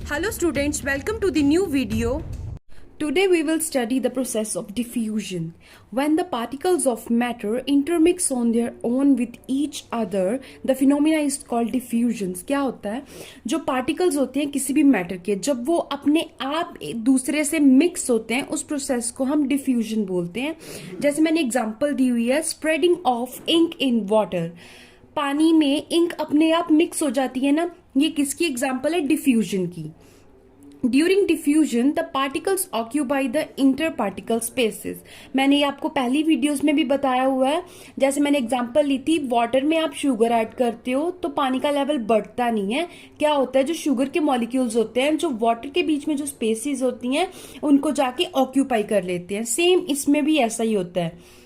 Hello students, welcome to the new video. Today we will study the process of diffusion. When the particles of matter intermix on their own with each other, the phenomena is called diffusions. क्या होता है, जो particles होते हैं किसी भी matter के, जब वो अपने आप एक दूसरे से mix होते हैं, उस प्रोसेस को हम diffusion बोलते हैं. जैसे मैंने एग्जाम्पल दी हुई है, spreading of ink in water. पानी में इंक अपने आप मिक्स हो जाती है ना, ये किसकी एग्जाम्पल है? डिफ्यूजन की. During diffusion the particles occupy the inter particle spaces. मैंने ये आपको पहली वीडियोस में भी बताया हुआ है. जैसे मैंने एग्जांपल ली थी, वाटर में आप शुगर ऐड करते हो तो पानी का लेवल बढ़ता नहीं है. क्या होता है, जो शुगर के मॉलिक्यूल्स होते हैं, जो वाटर के बीच में जो स्पेसेस होती हैं, उनको जाके ऑक्यूपाई कर लेते हैं. सेम इसमें भी ऐसा ही होता है.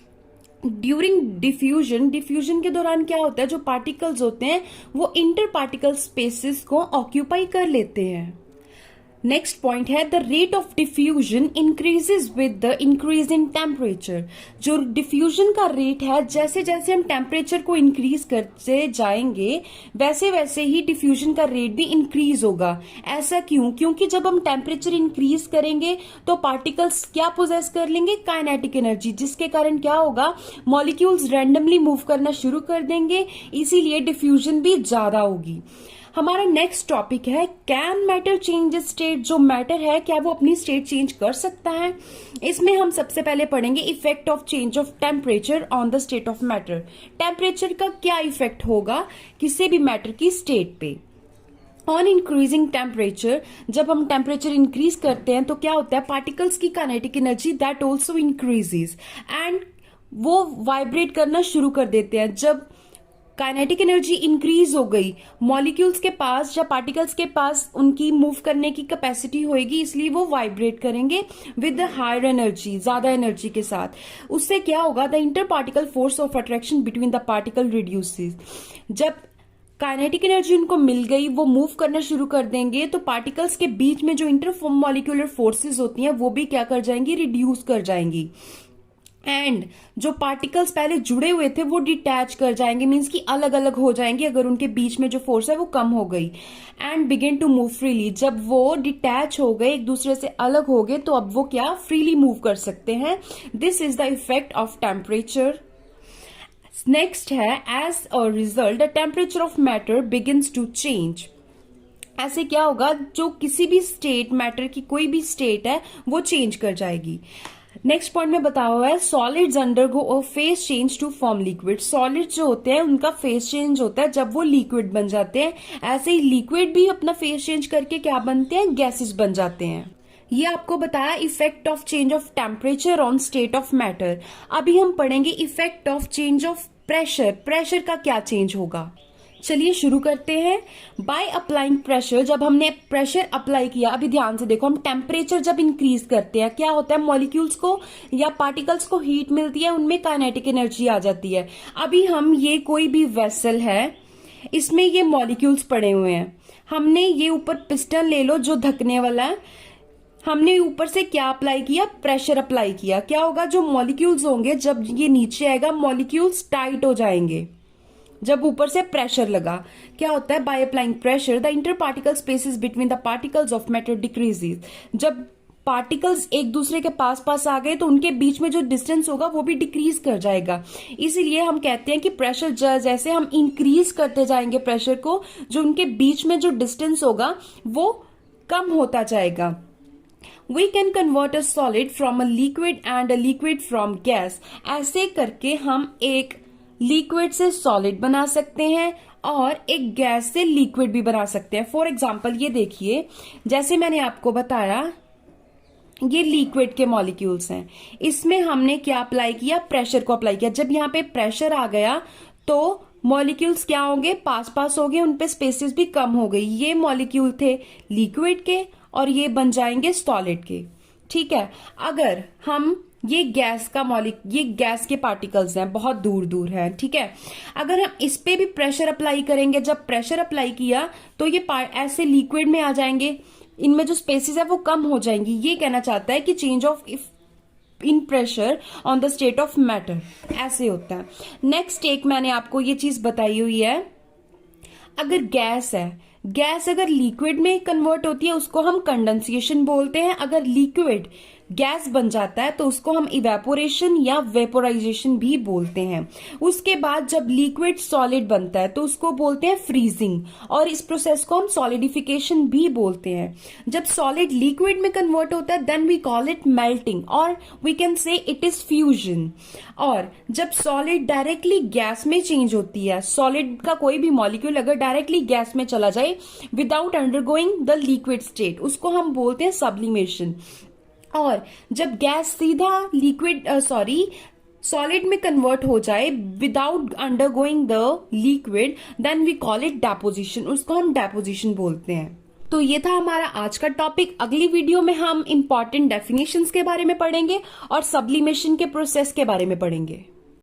ड्यूरिंग डिफ्यूजन के दौरान क्या होता है, जो पार्टिकल्स होते हैं वो इंटर पार्टिकल स्पेसेस को ऑक्यूपाई कर लेते हैं. नेक्स्ट पॉइंट है, the rate of diffusion increases with the increase in temperature. जो डिफ्यूजन का रेट है, जैसे जैसे हम टेम्परेचर को इंक्रीज करते जाएंगे वैसे वैसे ही डिफ्यूजन का रेट भी इंक्रीज होगा. ऐसा क्यों? क्योंकि जब हम टेम्परेचर इंक्रीज करेंगे तो पार्टिकल्स क्या पोजेस कर लेंगे? काइनेटिक एनर्जी, जिसके कारण क्या होगा, मॉलिक्यूल्स रैंडमली मूव करना शुरू कर देंगे, इसीलिए डिफ्यूजन भी ज्यादा होगी. हमारा नेक्स्ट टॉपिक है, कैन मैटर चेंज स्टेट. जो मैटर है, क्या वो अपनी स्टेट चेंज कर सकता है? इसमें हम सबसे पहले पढ़ेंगे effect of change of temperature on the state of matter. Temperature का क्या इफेक्ट होगा किसी भी मैटर की स्टेट पे? ऑन इंक्रीजिंग टेम्परेचर, जब हम टेम्परेचर इंक्रीज करते हैं तो क्या होता है, पार्टिकल्स की kinetic energy that also increases and वो वाइब्रेट करना शुरू कर देते हैं. जब काइनेटिक एनर्जी इंक्रीज हो गई, मॉलिक्यूल्स के पास या पार्टिकल्स के पास उनकी मूव करने की कैपेसिटी होगी, इसलिए वो वाइब्रेट करेंगे विद हायर एनर्जी, ज्यादा एनर्जी के साथ. उससे क्या होगा, the inter particle force of attraction between the particle reduces. जब काइनेटिक एनर्जी उनको मिल गई, वो मूव करना शुरू कर देंगे, तो पार्टिकल्स के बीच में जो इंटर मॉलिक्यूलर फोर्सेस होती हैं वो भी क्या कर जाएंगी, रिड्यूस कर जाएंगी. एंड जो पार्टिकल्स पहले जुड़े हुए थे वो डिटैच कर जाएंगे, मीन्स कि अलग अलग हो जाएंगे अगर उनके बीच में जो फोर्स है वो कम हो गई. And begin to move freely. जब वो डिटैच हो गए, एक दूसरे से अलग हो गए, तो अब वो क्या फ्रीली मूव कर सकते हैं. This is the effect of temperature. Next है, as a result the temperature of matter begins to change. ऐसे क्या होगा, जो किसी भी स्टेट, मैटर की कोई भी स्टेट है, वो चेंज कर जाएगी. नेक्स्ट पॉइंट में बताया हुआ है, solids undergo a phase change to form liquid. Solid जो होते हैं उनका फेस चेंज होता है जब वो लिक्विड बन जाते हैं. ऐसे ही लिक्विड भी अपना फेस चेंज करके क्या बनते हैं, गैसेस बन जाते हैं. ये आपको बताया effect of change of temperature on state of matter. अभी हम पढ़ेंगे effect of change of pressure. Pressure का क्या चेंज होगा, चलिए शुरू करते हैं. बाय अप्लाइंग प्रेशर, जब हमने प्रेशर अप्लाई किया, अभी ध्यान से देखो, हम टेम्परेचर जब इंक्रीज करते हैं क्या होता है, मॉलिक्यूल्स को या पार्टिकल्स को हीट मिलती है, उनमें काइनेटिक एनर्जी आ जाती है. अभी हम ये कोई भी वेसल है, इसमें ये मॉलिक्यूल्स पड़े हुए हैं, हमने ये ऊपर पिस्टन ले लो जो ढकने वाला है, हमने ऊपर से क्या अप्लाई किया, प्रेशर अप्लाई किया. क्या होगा, जो मॉलिक्यूल्स होंगे जब ये नीचे आएगा, मॉलिक्यूल्स टाइट हो जाएंगे. जब ऊपर से प्रेशर लगा, क्या होता है, by applying pressure the inter particle spaces between the particles of matter decreases. जब पार्टिकल्स एक दूसरे के पास पास आ गए तो उनके बीच में जो डिस्टेंस होगा वो भी डिक्रीज कर जाएगा. इसीलिए हम कहते हैं कि प्रेशर जैसे हम इंक्रीज करते जाएंगे प्रेशर को, जो उनके बीच में जो डिस्टेंस होगा वो कम होता जाएगा. We can convert a solid from a liquid and a liquid from gas. ऐसे करके हम एक लिक्विड से सॉलिड बना सकते हैं और एक गैस से लिक्विड भी बना सकते हैं. फॉर एग्जाम्पल ये देखिए, जैसे मैंने आपको बताया, ये लिक्विड के मॉलिक्यूल्स हैं, इसमें हमने क्या अप्लाई किया, प्रेशर को अप्लाई किया. जब यहाँ पे प्रेशर आ गया तो मॉलिक्यूल्स क्या होंगे, पास पास हो गए, उनपे स्पेसेस भी कम हो गई. ये मॉलिक्यूल थे लिक्विड के और ये बन जाएंगे सॉलिड के. ठीक है, अगर हम ये गैस के पार्टिकल्स हैं, बहुत दूर दूर हैं, ठीक है, अगर हम इस पे भी प्रेशर अप्लाई करेंगे, जब प्रेशर अप्लाई किया तो ये ऐसे लिक्विड में आ जाएंगे, इनमें जो स्पेसेस है वो कम हो जाएंगी. ये कहना चाहता है कि change of in pressure on the state of matter ऐसे होता है. नेक्स्ट एक मैंने आपको ये चीज बताई हुई है, अगर गैस है, गैस अगर लिक्विड में कन्वर्ट होती है उसको हम कंडेंसेशन बोलते हैं। अगर लिक्विड गैस बन जाता है तो उसको हम इवेपोरेशन या वेपोराइजेशन भी बोलते हैं। उसके बाद जब लिक्विड सॉलिड बनता है तो उसको बोलते हैं फ्रीजिंग, और इस प्रोसेस को हम सॉलिडिफिकेशन भी बोलते हैं। जब सॉलिड लिक्विड में कन्वर्ट होता है then we call it melting, और we can say it is fusion. और जब सॉलिड डायरेक्टली गैस में चेंज होती है, सॉलिड का कोई भी मॉलिक्यूल अगर डायरेक्टली गैस में चला जाए without undergoing the liquid state, उसको हम बोलते हैं सब्लिमेशन। और जब गैस सीधा सॉलिड में कन्वर्ट हो जाए without undergoing the liquid then we call it deposition, उसको हम डेपोजिशन बोलते हैं। तो ये था हमारा आज का टॉपिक। अगली वीडियो में हम इंपॉर्टेंट डेफिनेशंस के बारे में पढ़ेंगे और सब्लिमेशन के प्रोसेस के बारे में पढ़ेंगे।